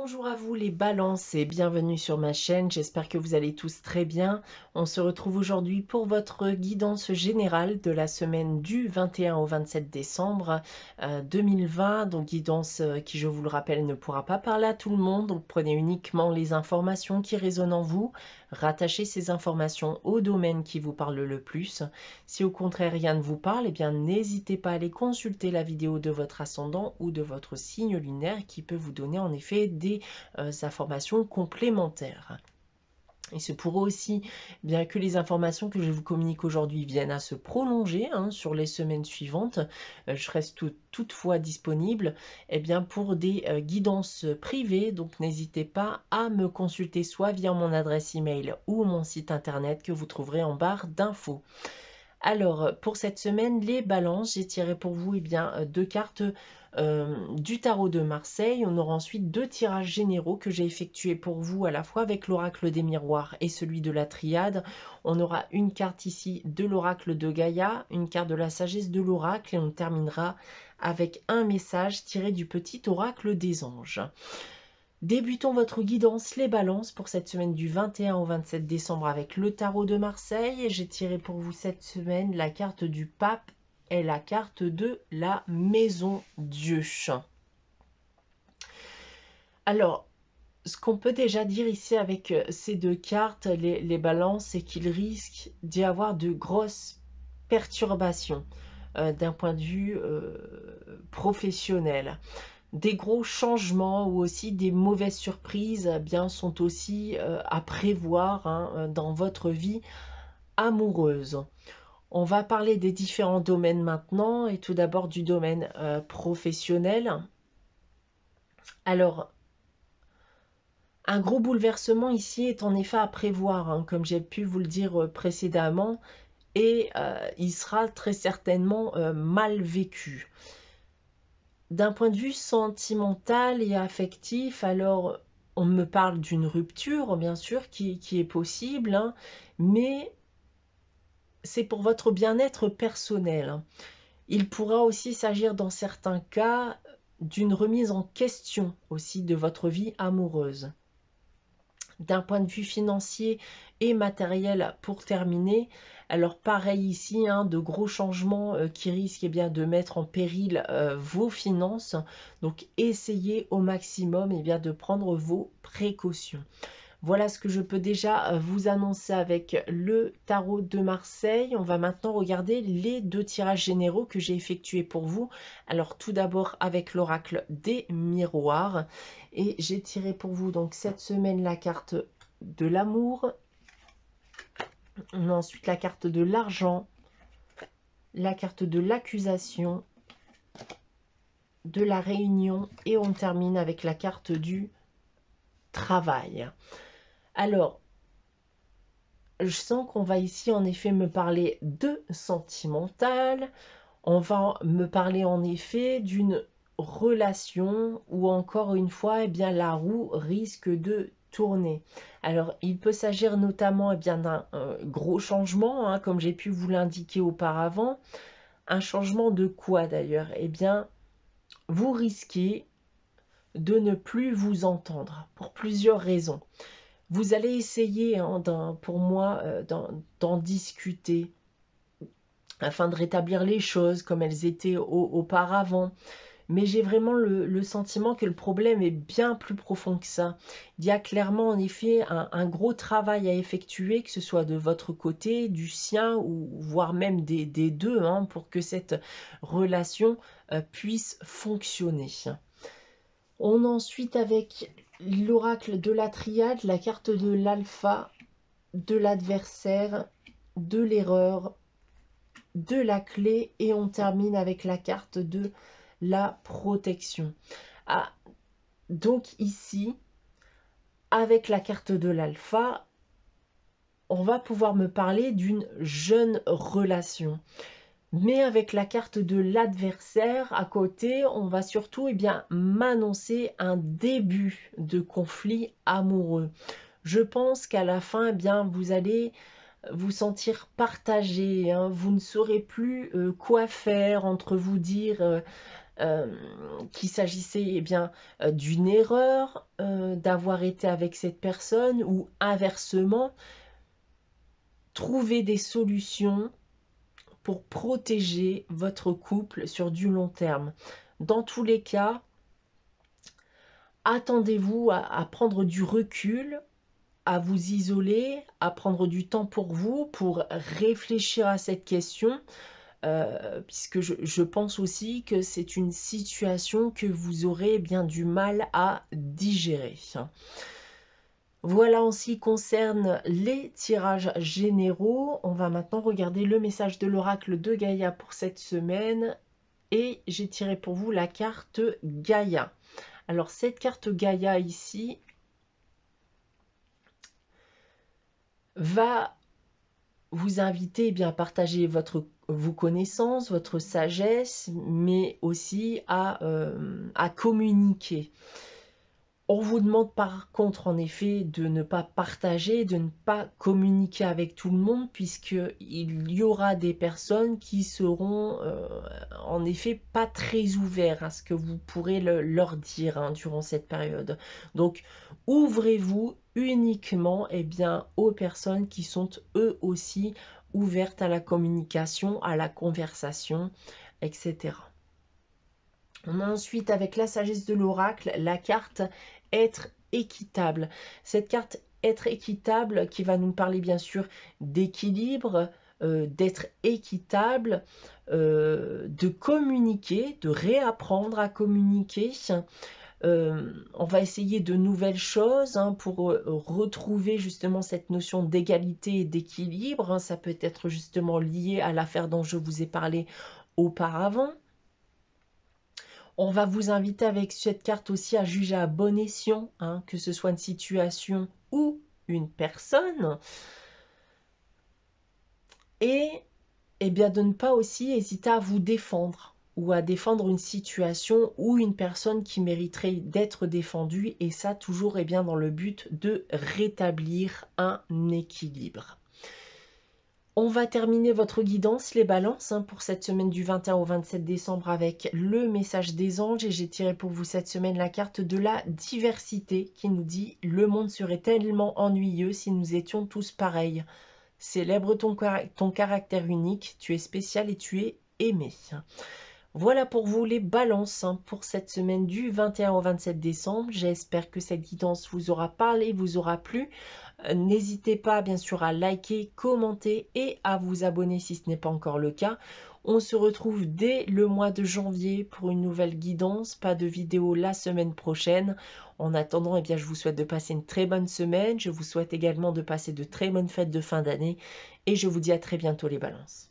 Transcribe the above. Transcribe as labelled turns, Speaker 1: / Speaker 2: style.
Speaker 1: Bonjour à vous les balances et bienvenue sur ma chaîne, j'espère que vous allez tous très bien. On se retrouve aujourd'hui pour votre guidance générale de la semaine du 21 au 27 décembre 2020. Donc guidance qui, je vous le rappelle, ne pourra pas parler à tout le monde, donc prenez uniquement les informations qui résonnent en vous, rattachez ces informations au domaine qui vous parle le plus. Si au contraire rien ne vous parle, eh bien n'hésitez pas à aller consulter la vidéo de votre ascendant ou de votre signe lunaire qui peut vous donner en effet des informations complémentaires. Il se pourrait aussi bien que les informations que je vous communique aujourd'hui viennent à se prolonger sur les semaines suivantes. Je reste toutefois disponible pour des guidances privées, donc n'hésitez pas à me consulter soit via mon adresse email ou mon site internet que vous trouverez en barre d'infos. Alors, pour cette semaine, les balances, j'ai tiré pour vous deux cartes du tarot de Marseille. On aura ensuite deux tirages généraux que j'ai effectués pour vous à la fois avec l'oracle des miroirs et celui de la triade. On aura une carte ici de l'oracle de Gaïa, une carte de la sagesse de l'oracle et on terminera avec un message tiré du petit oracle des anges. Débutons votre guidance les balances pour cette semaine du 21 au 27 décembre avec le tarot de Marseille. J'ai tiré pour vous cette semaine la carte du pape et la carte de la maison Dieu. Alors, ce qu'on peut déjà dire ici avec ces deux cartes, les balances, c'est qu'il risque d'y avoir de grosses perturbations d'un point de vue professionnel. Des gros changements ou aussi des mauvaises surprises sont aussi à prévoir dans votre vie amoureuse. On va parler des différents domaines maintenant et tout d'abord du domaine professionnel. Alors, un gros bouleversement ici est en effet à prévoir, comme j'ai pu vous le dire précédemment, et il sera très certainement mal vécu. D'un point de vue sentimental et affectif, alors on me parle d'une rupture, bien sûr, qui est possible, mais c'est pour votre bien-être personnel. Il pourra aussi s'agir dans certains cas d'une remise en question aussi de votre vie amoureuse. D'un point de vue financier et matériel pour terminer, alors pareil ici, de gros changements qui risquent de mettre en péril vos finances, donc essayez au maximum de prendre vos précautions. Voilà ce que je peux déjà vous annoncer avec le tarot de Marseille. On va maintenant regarder les deux tirages généraux que j'ai effectués pour vous. Alors tout d'abord avec l'oracle des miroirs. Et j'ai tiré pour vous donc cette semaine la carte de l'amour. Ensuite la carte de l'argent. La carte de l'accusation. De la réunion. Et on termine avec la carte du travail. Alors, je sens qu'on va ici en effet me parler de sentimental, on va me parler en effet d'une relation où encore une fois la roue risque de tourner. Alors il peut s'agir notamment d'un gros changement, comme j'ai pu vous l'indiquer auparavant. Un changement de quoi d'ailleurs? Vous risquez de ne plus vous entendre pour plusieurs raisons. Vous allez essayer, pour moi, d'en discuter afin de rétablir les choses comme elles étaient auparavant. Mais j'ai vraiment le sentiment que le problème est bien plus profond que ça. Il y a clairement en effet un gros travail à effectuer, que ce soit de votre côté, du sien, ou voire même des deux, pour que cette relation puisse fonctionner. On a ensuite avec l'oracle de la triade, la carte de l'alpha, de l'adversaire, de l'erreur, de la clé et on termine avec la carte de la protection. Donc ici, avec la carte de l'alpha, on va pouvoir me parler d'une jeune relation. Mais avec la carte de l'adversaire à côté, on va surtout m'annoncer un début de conflit amoureux. Je pense qu'à la fin, vous allez vous sentir partagé. Vous ne saurez plus quoi faire entre vous dire qu'il s'agissait eh bien d'une erreur, d'avoir été avec cette personne, ou inversement, trouver des solutions pour protéger votre couple sur du long terme. Dans tous les cas, attendez-vous à prendre du recul, à vous isoler, à prendre du temps pour vous, pour réfléchir à cette question, puisque je pense aussi que c'est une situation que vous aurez bien du mal à digérer. Voilà en ce qui concerne les tirages généraux. On va maintenant regarder le message de l'oracle de Gaïa pour cette semaine. Et j'ai tiré pour vous la carte Gaïa. Alors cette carte Gaïa ici va vous inviter eh bien, à partager vos connaissances, votre sagesse, mais aussi à communiquer. On vous demande par contre en effet de ne pas partager, de ne pas communiquer avec tout le monde, puisqu'il y aura des personnes qui seront en effet pas très ouverts à ce que vous pourrez leur dire durant cette période. Donc ouvrez-vous uniquement eh bien, aux personnes qui sont eux aussi ouvertes à la communication, à la conversation, etc. On a ensuite, avec la sagesse de l'oracle, la carte être équitable. Cette carte être équitable qui va nous parler bien sûr d'équilibre, d'être équitable, de communiquer, de réapprendre à communiquer. On va essayer de nouvelles choses pour retrouver justement cette notion d'égalité et d'équilibre. Ça peut être justement lié à l'affaire dont je vous ai parlé auparavant. On va vous inviter avec cette carte aussi à juger à bon escient, que ce soit une situation ou une personne. Et bien de ne pas aussi hésiter à vous défendre ou à défendre une situation ou une personne qui mériterait d'être défendue. Et ça toujours bien dans le but de rétablir un équilibre. On va terminer votre guidance, les balances, pour cette semaine du 21 au 27 décembre avec le message des anges. Et j'ai tiré pour vous cette semaine la carte de la diversité qui nous dit « Le monde serait tellement ennuyeux si nous étions tous pareils. Célèbre ton caractère unique, tu es spécial et tu es aimé. » Voilà pour vous les balances pour cette semaine du 21 au 27 décembre. J'espère que cette guidance vous aura parlé, vous aura plu. N'hésitez pas bien sûr à liker, commenter et à vous abonner si ce n'est pas encore le cas. On se retrouve dès le mois de janvier pour une nouvelle guidance. Pas de vidéo la semaine prochaine. En attendant, eh bien, je vous souhaite de passer une très bonne semaine. Je vous souhaite également de passer de très bonnes fêtes de fin d'année. Et je vous dis à très bientôt les balances.